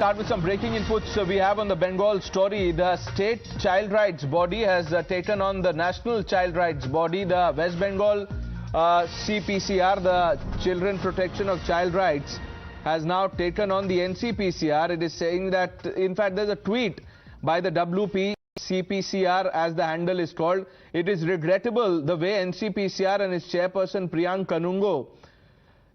Start with some breaking inputs we have on the Bengal story. The state child rights body has taken on the national child rights body. The West Bengal CPCR, the Children Protection of Child Rights, has now taken on the NCPCR. It is saying that, in fact, there's a tweet by the WP CPCR, as the handle is called. It is regrettable the way NCPCR and its chairperson Priyank Kanungo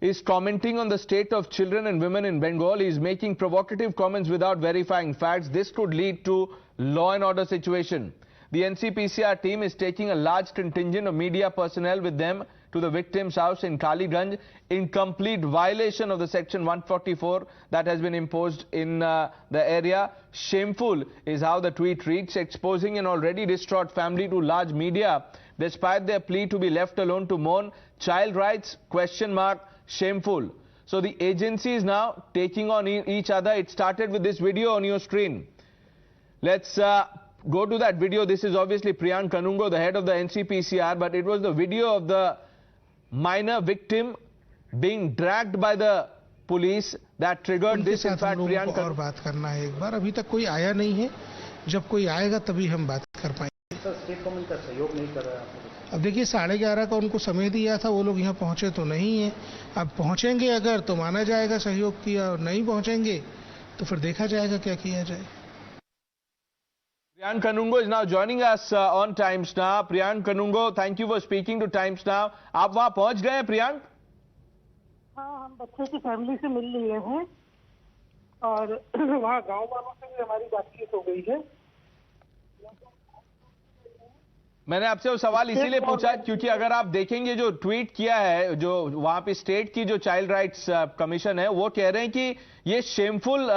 is commenting on the state of children and women in Bengal. He is making provocative comments without verifying facts. This could lead to law and order situation. The NCPCR team is taking a large contingent of media personnel with them to the victim's house in Kaliganj in complete violation of the Section 144 that has been imposed in the area. Shameful is how the tweet reads, exposing an already distraught family to large media despite their plea to be left alone to mourn. Child rights, ? Shameful. So the agency is now taking on each other. It started with this video on your screen. Let's go to that video. This is obviously Priyank Kanungo, the head of the NCPCR, but it was the video of the minor victim being dragged by the police that triggered this. In fact, Priyank और बात करना है एक बार. अभी तक कोई आया नहीं है. जब कोई आएगा तभी हम बात कर पाएंगे. सर, स्टेट गवर्नमेंट का सहयोग नहीं कर रहा है. अब देखिए, 11:30 का उनको समय दिया था, वो लोग यहाँ पहुंचे तो नहीं है. अब पहुंचेंगे अगर तो माना जाएगा सहयोग किया, और नहीं पहुंचेंगे तो फिर देखा जाएगा क्या किया जाए. Priyank Kanungo is now joining us on Times Now. Priyank Kanungo, thank you for speaking to Times Now. आप वहाँ पहुँच गए हैं प्रियांक? हाँ, हम बच्चे की फैमिली से मिल लिए हैं और वहाँ गांव वालों से भी हमारी बातचीत हो गई है. मैंने आपसे वो सवाल इसीलिए पूछा क्योंकि अगर आप देखेंगे जो ट्वीट किया है, जो वहां पे स्टेट की जो चाइल्ड राइट्स कमीशन है, वो कह रहे हैं कि ये शेमफुल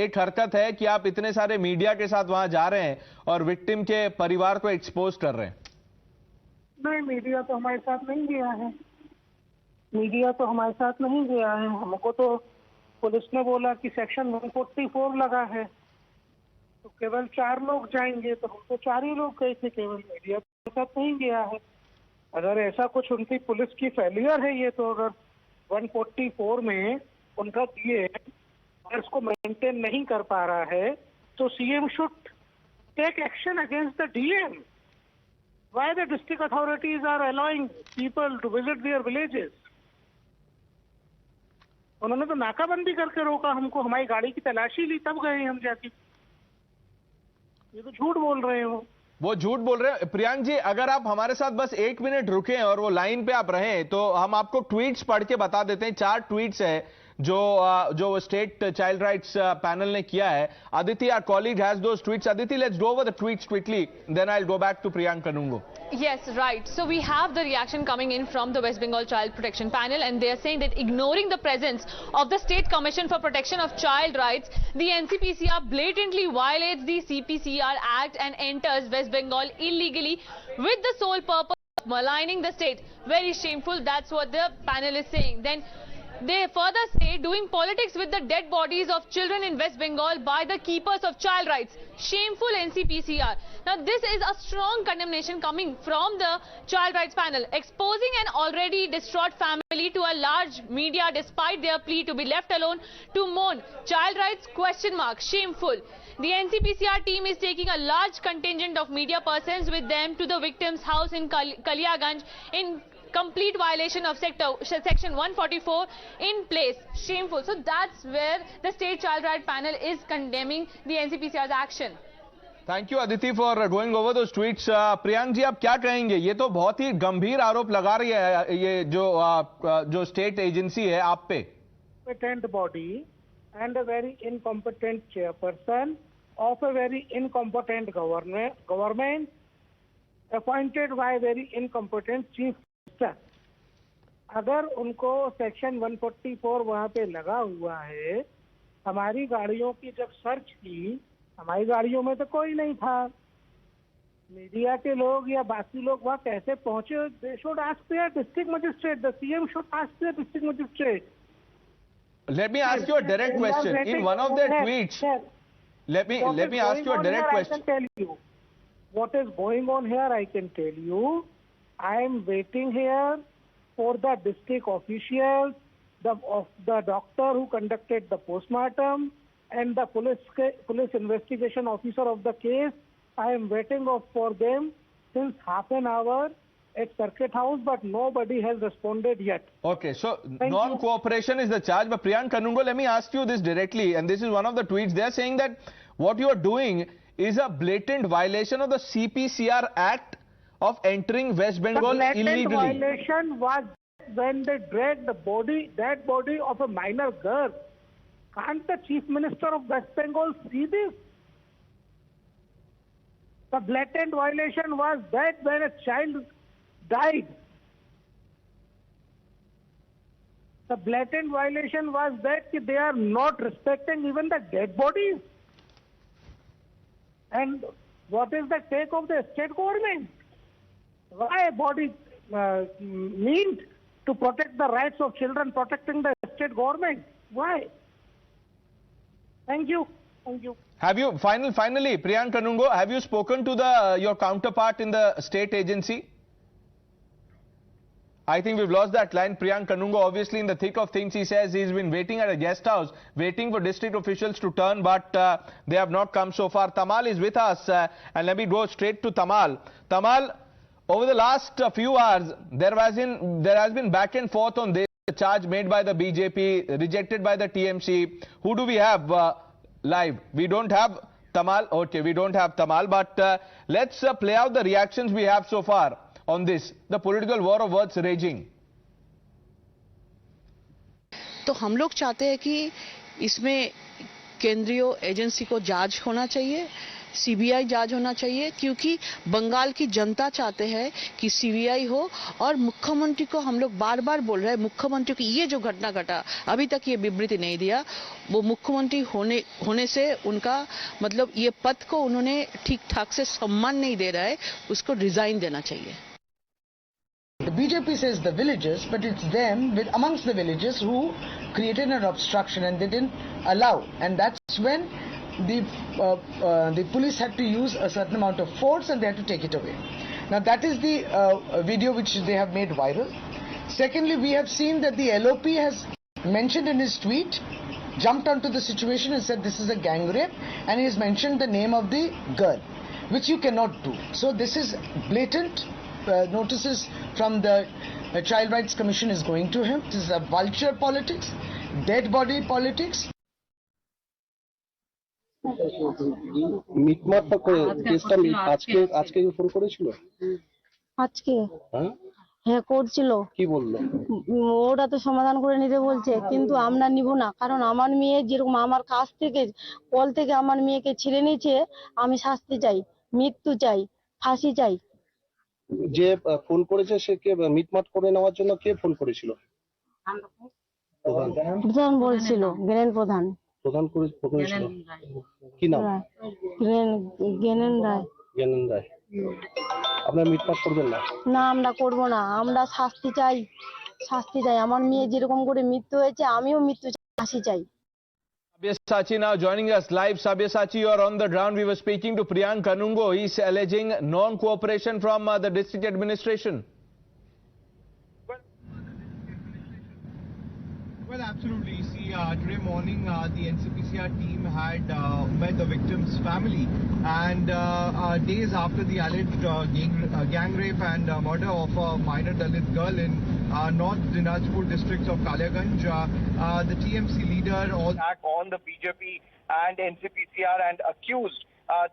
एक हरकत है कि आप इतने सारे मीडिया के साथ वहां जा रहे हैं और विक्टिम के परिवार को एक्सपोज कर रहे हैं. नहीं, मीडिया तो हमारे साथ नहीं गया है. मीडिया तो हमारे साथ नहीं गया है. हमको तो पुलिस ने बोला कि सेक्शन 144 लगा है तो केवल 4 लोग जाएंगे, तो हम तो 4 ही लोग गए थे केवल. मीडिया तो साथ नहीं गया है. अगर ऐसा कुछ उनकी पुलिस की फेलियर है ये, तो अगर 144 में उनका डीए इसको मेंटेन नहीं कर पा रहा है तो CM should take action against the DM. Why the district authorities are allowing people to visit their villages. उन्होंने तो नाकाबंदी करके रोका हमको, हमारी गाड़ी की तलाशी ली, तब गए हम जाके. ये तो झूठ बोल रहे हो. वो झूठ बोल रहे हैं. प्रियांक जी, अगर आप हमारे साथ बस 1 मिनट रुके और वो लाइन पे आप रहें तो हम आपको ट्वीट्स पढ़ के बता देते हैं. 4 ट्वीट्स है जो स्टेट चाइल्ड राइट्स पैनल ने किया है. Aditi, our colleague, has those tweets. Aditi, let's go over the tweets quickly, then I'll go back to Priyank Kanungo. Yes, right. So we have the reaction coming in from the West Bengal Child Protection Panel, and they are saying that ignoring the presence of the State Commission for Protection of Child Rights, the NCPCR blatantly violates the CPCR Act and enters West Bengal illegally with the sole purpose of maligning the state. Very shameful. That's what the panel is saying. Then they further say doing politics with the dead bodies of children in West Bengal by the keepers of child rights. Shameful NCPCR. Now this is a strong condemnation coming from the child rights panel, exposing an already distraught family to a large media despite their plea to be left alone to mourn. Child rights ? Shameful. The NCPCR team is taking a large contingent of media persons with them to the victim's house in Kaliaganj in complete violation of Section 144 in place. Shameful. So that's where the State Child Rights Panel is condemning the NCPCR's action. Thank you, Aditi, for going over those tweets. Priyank जी, आप क्या कहेंगे? ये तो बहुत ही गंभीर आरोप लगा रही है ये जो स्टेट एजेंसी है आप पे. Competent body and a very incompetent chairperson of a very incompetent government appointed by a very incompetent chief minister. अगर उनको सेक्शन 144 वहाँ पे लगा हुआ है, हमारी गाड़ियों की जब सर्च की, हमारी गाड़ियों में तो कोई नहीं था. मीडिया के लोग या बाकी लोग वहाँ कैसे पहुंचे? They should ask their district magistrate. The CM should ask their district magistrate. Let me ask you a direct question. In one of their tweets, let me ask you a direct question. I can tell you what is going on here. I can tell you. I am waiting here for the district officials, the doctor who conducted the postmortem, and the police investigation officer of the case. I am waiting for them since half an hour at Circuit House, but nobody has responded yet. Okay, so Thank non-cooperation is the charge, but Priyank Kanungo, let me ask you this directly, and this is one of the tweets. They are saying that what you are doing is a blatant violation of the CPCR Act of entering West Bengal illegally. The blatant violation was when they dragged the dead body of a minor girl. Can't the Chief Minister of West Bengal see this? The blatant violation was that when a child died. The blatant violation was that they are not respecting even the dead bodies. And what is the take of the state government? Why a body meant to protect the rights of children, protecting the state government? Why? Thank you. Thank you. Have you, finally, Priyank Kanungo, have you spoken to your counterpart in the state agency? I think we've lost that line. Priyank Kanungo, obviously in the thick of things, he says he's been waiting at a guest house, waiting for district officials to turn, but they have not come so far. Tamal is with us, and let me go straight to Tamal. Tamal, over the last few hours, there has been back and forth on this charge made by the BJP, rejected by the TMC. Who do we have live? We don't have Tamal. Okay, we don't have Tamal, but let's play out the reactions we have so far on this, the political war of words raging. तो हम लोग चाहते हैं कि इसमें केंद्रीय agency को जांच होना चाहिए, सीबीआई जांच होना चाहिए, क्योंकि बंगाल की जनता चाहते हैं कि सीबीआई हो। और मुख्यमंत्री को हम लोग बार बार बोल रहे हैं, मुख्यमंत्री को ये जो घटना घटा अभी तक ये विवृत्ति नहीं दिया, वो मुख्यमंत्री होने से उनका मतलब ये पद को उन्होंने ठीक ठाक से सम्मान नहीं दे रहा है, उसको रिजाइन देना चाहिए। The BJP says the villagers, but it's them amongst the villagers who created an obstruction and they didn't allow, and that's when the police had to use a certain amount of force and they had to take it away. Now that is the video which they have made viral. Secondly, we have seen that the LOP has mentioned in his tweet, jumped onto the situation and said this is a gang rape, and he has mentioned the name of the girl, which you cannot do. So this is blatant. Notices from the Child Rights Commission is going to him. This is a vulture politics, dead body politics. মিটমাট কেসটা আজকে phone করেছিল আজকে হ্যাঁ করছিল কি বললো ওটা তো সমাধান করে নিতে বলছে কিন্তু আমরা নিব না কারণ আমার মেয়ে যেরকম আমার কাছ থেকে কল থেকে আমার মেয়েকে ছিঁড়ে নিয়েছে আমি শাস্তি চাই মৃত্যু চাই ফাঁসি চাই যে ফোন করেছে সে কে মিটমাট করে নেওয়ার জন্য কে ফোন করেছিল প্রধান বলছিল গ্রেন প্রধান করেছিল কি নাম জ্ঞানেন রায় আপনারা মিটমাট করবেন না না আমরা করব না আমরা শাস্তি চাই আমার মেয়ে যেরকম করে মৃত্যু হয়েছে আমিও মৃত্যু চাই ফাঁসি চাই Sabyasachi now joining us live. Sabyasachi, you are on the ground. We were speaking to Priyank Kanungo. He's alleging non-cooperation from the district administration. Well, absolutely. See, today morning the NCPCR team had met the victim's family, and days after the alleged gang rape and murder of a minor Dalit girl in North Dinajpur districts of Kaliaganj, the TMC leader attack on the BJP and NCPCR and accused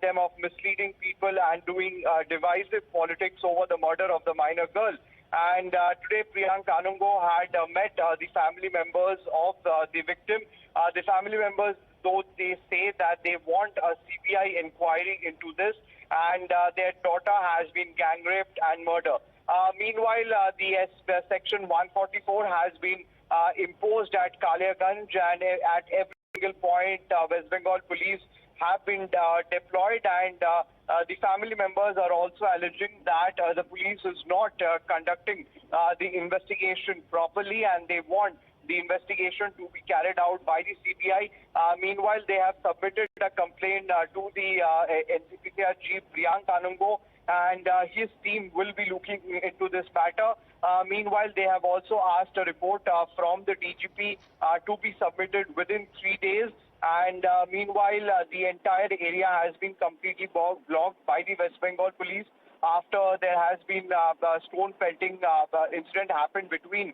them of misleading people and doing divisive politics over the murder of the minor girl. And today Priyank Kanungo had met the family members of the victim. The family members, though they say that they want a CBI inquiry into this, and their daughter has been gang raped and murdered. Meanwhile, the Section 144 has been imposed at Kaliaganj, and at every single point West Bengal police have been deployed, and the family members are also alleging that the police is not conducting the investigation properly, and they want the investigation to be carried out by the CBI. Meanwhile, they have submitted a complaint to the NCPCR chief Priyank Kanungo, and his team will be looking into this matter. Meanwhile, they have also asked a report from the DGP to be submitted within 3 days, And meanwhile, the entire area has been completely blocked by the West Bengal police after there has been a stone pelting incident happened between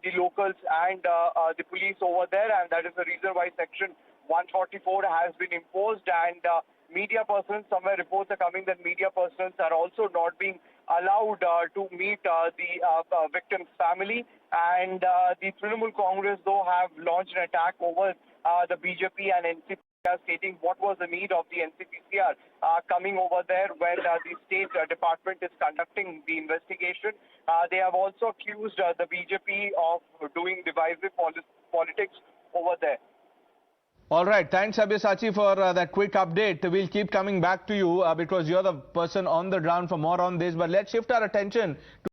the locals and the police over there, and that is the reason why Section 144 has been imposed. And media persons, somewhere reports are coming that media persons are also not being allowed to meet the victim's family. And the Trinamool Congress, though, have launched an attack over the BJP and NCPCR, stating what was the need of the NCPCR coming over there when the State Department is conducting the investigation. They have also accused the BJP of doing divisive politics over there. All right. Thanks, Sabyasachi, for that quick update. We'll keep coming back to you because you're the person on the ground for more on this. But let's shift our attention to